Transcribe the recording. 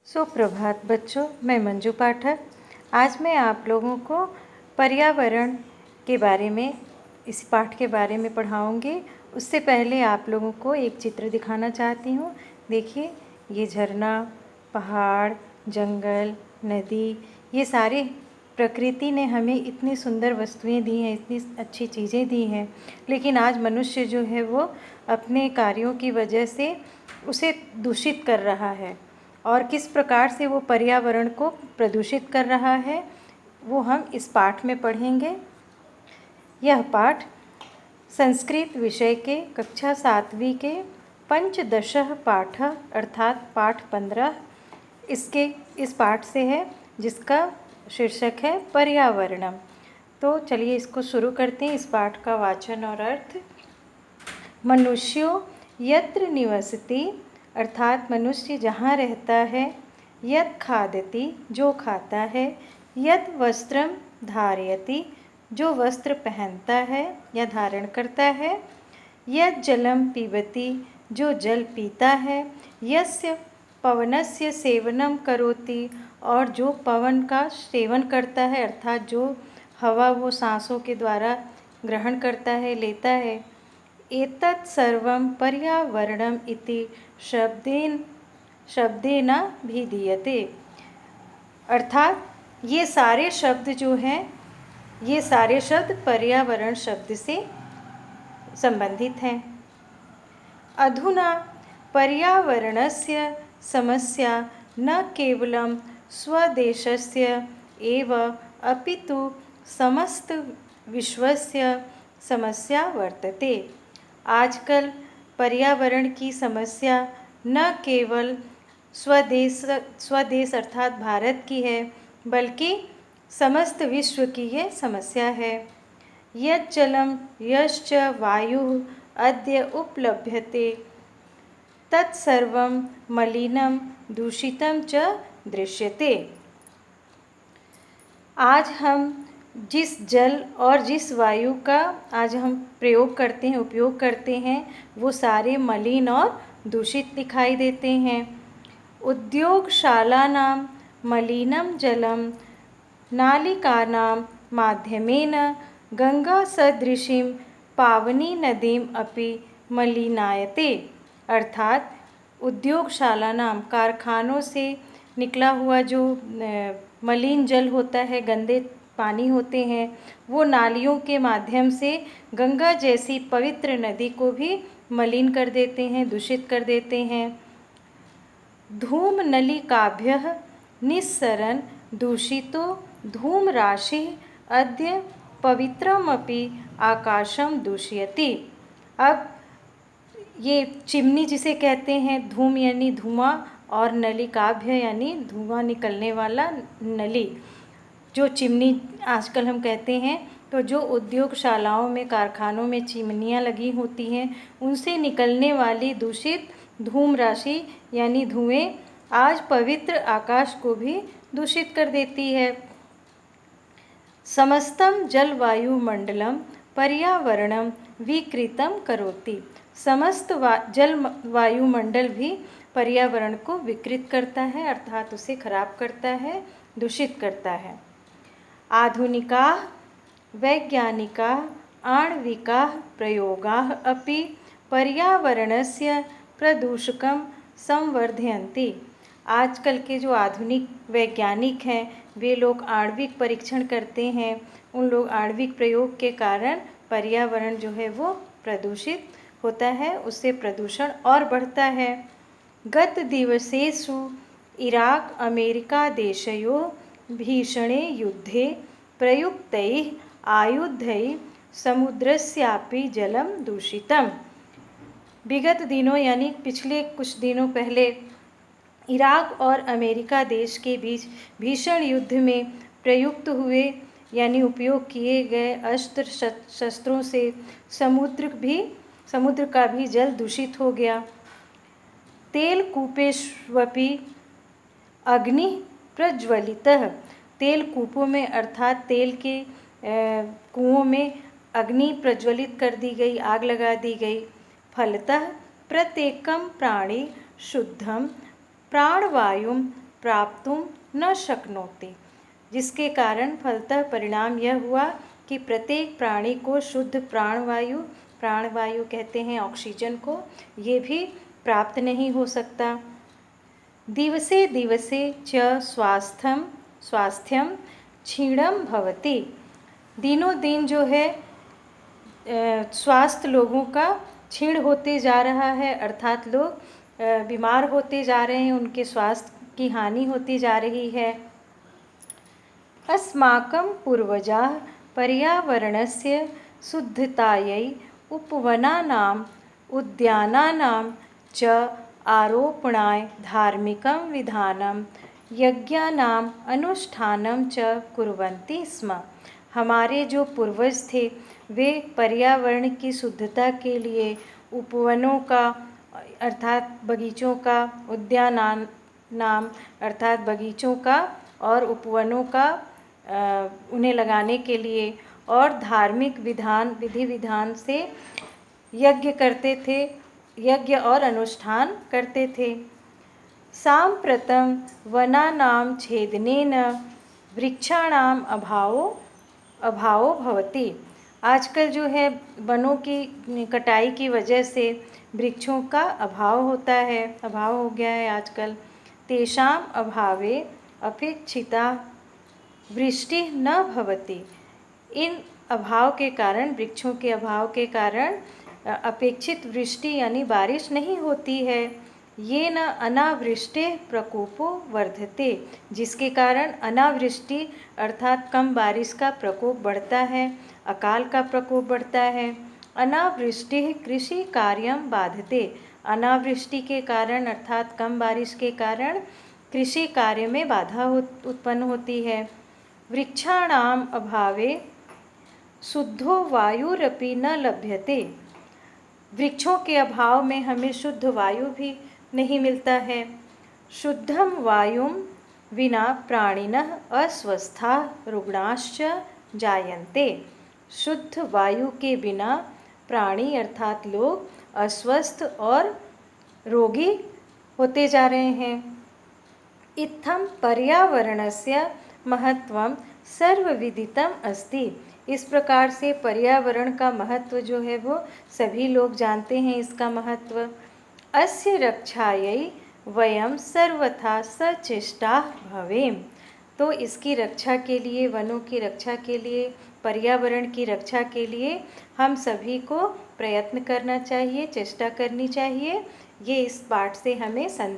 सुप्रभात बच्चों, मैं मंजू पाठक। आज मैं आप लोगों को पर्यावरण के बारे में, इस पाठ के बारे में पढ़ाऊँगी। उससे पहले आप लोगों को एक चित्र दिखाना चाहती हूँ। देखिए, ये झरना, पहाड़, जंगल, नदी, ये सारे प्रकृति ने हमें इतनी सुंदर वस्तुएं दी हैं, इतनी अच्छी चीज़ें दी हैं, लेकिन आज मनुष्य जो है वो अपने कार्यों की वजह से उसे दूषित कर रहा है। और किस प्रकार से वो पर्यावरण को प्रदूषित कर रहा है वो हम इस पाठ में पढ़ेंगे। यह पाठ संस्कृत विषय के कक्षा 7वीं के पंचदशः पाठ अर्थात पाठ 15 इस पाठ से है, जिसका शीर्षक है पर्यावरणम। तो चलिए इसको शुरू करते हैं। इस पाठ का वाचन और अर्थ। मनुष्यो यत्र निवसति अर्थात मनुष्य जहाँ रहता है, यत् खादति जो खाता है, यत् वस्त्रम धारयति जो वस्त्र पहनता है या धारण करता है, यत् जलम पीबति जो जल पीता है, यस्य पवनस्य सेवनम करोति और जो पवन का सेवन करता है अर्थात जो हवा वो सांसों के द्वारा ग्रहण करता है, लेता है। एतत् सर्वं पर्यावरणम् इति शब्देन भिधीयते अर्थात ये सारे शब्द जो हैं, ये सारे शब्द पर्यावरण शब्द से संबंधित हैं। अधुना पर्यावरणस्य समस्या न केवलं स्वदेशस्य एव अपितु समस्त विश्वस्य समस्या वर्तते। आजकल पर्यावरण की समस्या न केवल स्वदेश अर्थात भारत की है, बल्कि समस्त विश्व की ये समस्या है। यत् जलम यश्च वायुः अद्य उपलभ्यते तत्सर्वं मलिनं दूषितं च दृश्यते। आज हम जिस जल और जिस वायु का आज हम उपयोग करते हैं, वो सारे मलिन और दूषित दिखाई देते हैं। उद्योगशालानां मलिनं जलं नालिकानां माध्यमेन गंगासदृशीं पावनी नदीम अपि मलिनायते अर्थात उद्योगशाला नाम कारखानों से निकला हुआ जो मलिन जल होता है, गंदे पानी होते हैं, वो नालियों के माध्यम से गंगा जैसी पवित्र नदी को भी मलिन कर देते हैं, दूषित कर देते हैं। धूम नलिकाभ्यः निस्सरन् दूषितो धूम राशि अद्य पवित्रमपि आकाशम दूषयति। अब ये चिमनी जिसे कहते हैं, धूम यानी धुआं और नलिकाभ्य यानी धुआं निकलने वाला नली, जो चिमनी आजकल हम कहते हैं, तो जो उद्योगशालाओं में, कारखानों में चिमनियाँ लगी होती हैं, उनसे निकलने वाली दूषित धूम राशि यानी धुएं आज पवित्र आकाश को भी दूषित कर देती है। समस्तम जलवायुमंडलम पर्यावरणम विकृतम करोति। समस्त जल वायुमंडल भी पर्यावरण को विकृत करता है अर्थात उसे खराब करता है, दूषित करता है। आधुनिकाः वैज्ञानिकाः आणविकाः प्रयोगाः अपि पर्यावरणस्य प्रदूषकं संवर्धयन्ति। आजकल के जो आधुनिक वैज्ञानिक हैं, वे लोग आणविक परीक्षण करते हैं। उन लोग आणविक प्रयोग के कारण पर्यावरण जो है वो प्रदूषित होता है, उससे प्रदूषण और बढ़ता है। गत दिवसेषु इराक अमेरिका देशयोः भीषणे युद्धे प्रयुक्तैः आयुधैः समुद्रस्यापि जलं दूषितम्। विगत दिनों यानी पिछले कुछ दिनों पहले इराक और अमेरिका देश के बीच भीषण युद्ध में प्रयुक्त हुए यानी उपयोग किए गए अस्त्र शस्त्रों से समुद्र का भी जल दूषित हो गया। तेलकूपेष्वपि अग्नि प्रज्वलितः। तेल कूपों में अर्थात तेल के कुओं में अग्नि प्रज्वलित कर दी गई, आग लगा दी गई। फलतः प्रत्येकं प्राणी शुद्धं प्राणवायुं प्राप्तुं न शक्नोति, जिसके कारण फलतः परिणाम यह हुआ कि प्रत्येक प्राणी को शुद्ध प्राणवायु कहते हैं ऑक्सीजन को, ये भी प्राप्त नहीं हो सकता। दिवसे दिवसे च स्वास्थ्यम क्षीणम भवति, दिनों दिन जो है स्वास्थ्य लोगों का क्षीण होते जा रहा है, अर्थात लोग बीमार होते जा रहे हैं, उनके स्वास्थ्य की हानि होती जा रही है। अस्माकं पूर्वजाः पर्यावरणस्य शुद्धतायै उपवनानाम् उद्यानानां च आरोपणाय धार्मिकं विधानं यज्ञानाम् अनुष्ठानं च कुर्वन्ति स्म। हमारे जो पूर्वज थे वे पर्यावरण की शुद्धता के लिए उपवनों का अर्थात बगीचों का, उद्यानानाम अर्थात बगीचों का और उपवनों का उन्हें लगाने के लिए और धार्मिक विधि विधान से यज्ञ करते थे, यज्ञ और अनुष्ठान करते थे। साम्प्रतं वनानां छेदनेन वृक्षाणाम अभावो भवति। आजकल जो है वनों की कटाई की वजह से वृक्षों का अभाव होता है, अभाव हो गया है आजकल। तेषाम अभावे अपेक्षिता वृष्टि न भवति, इन अभाव के कारण, वृक्षों के अभाव के कारण अपेक्षित वृष्टि यानी बारिश नहीं होती है। ये न अनावृष्टि प्रकोपो वर्धते, जिसके कारण अनावृष्टि अर्थात कम बारिश का प्रकोप बढ़ता है, अकाल का प्रकोप बढ़ता है। अनावृष्टि कृषि कार्यम बाधते, अनावृष्टि के कारण अर्थात कम बारिश के कारण कृषि कार्य में बाधा उत्पन्न होती है। वृक्षाणाम अभावे शुद्धो वायुरपि न लभ्यते, वृक्षों के अभाव में हमें शुद्ध वायु भी नहीं मिलता है। शुद्धम वायुं विना प्राणिनः अस्वस्था रुग्णाश्च जायन्ते, शुद्ध वायु के बिना प्राणी अर्थात लोग अस्वस्थ और रोगी होते जा रहे हैं। इत्थं पर्यावरणस्य महत्वं सर्वविदितम् अस्ति, इस प्रकार से पर्यावरण का महत्व जो है वो सभी लोग जानते हैं, इसका महत्व। अस्य रक्षायै वयं सर्वथा सचेष्टाः भवेम, तो इसकी रक्षा के लिए, वनों की रक्षा के लिए, पर्यावरण की रक्षा के लिए हम सभी को प्रयत्न करना चाहिए, चेष्टा करनी चाहिए। ये इस पाठ से हमें संदेश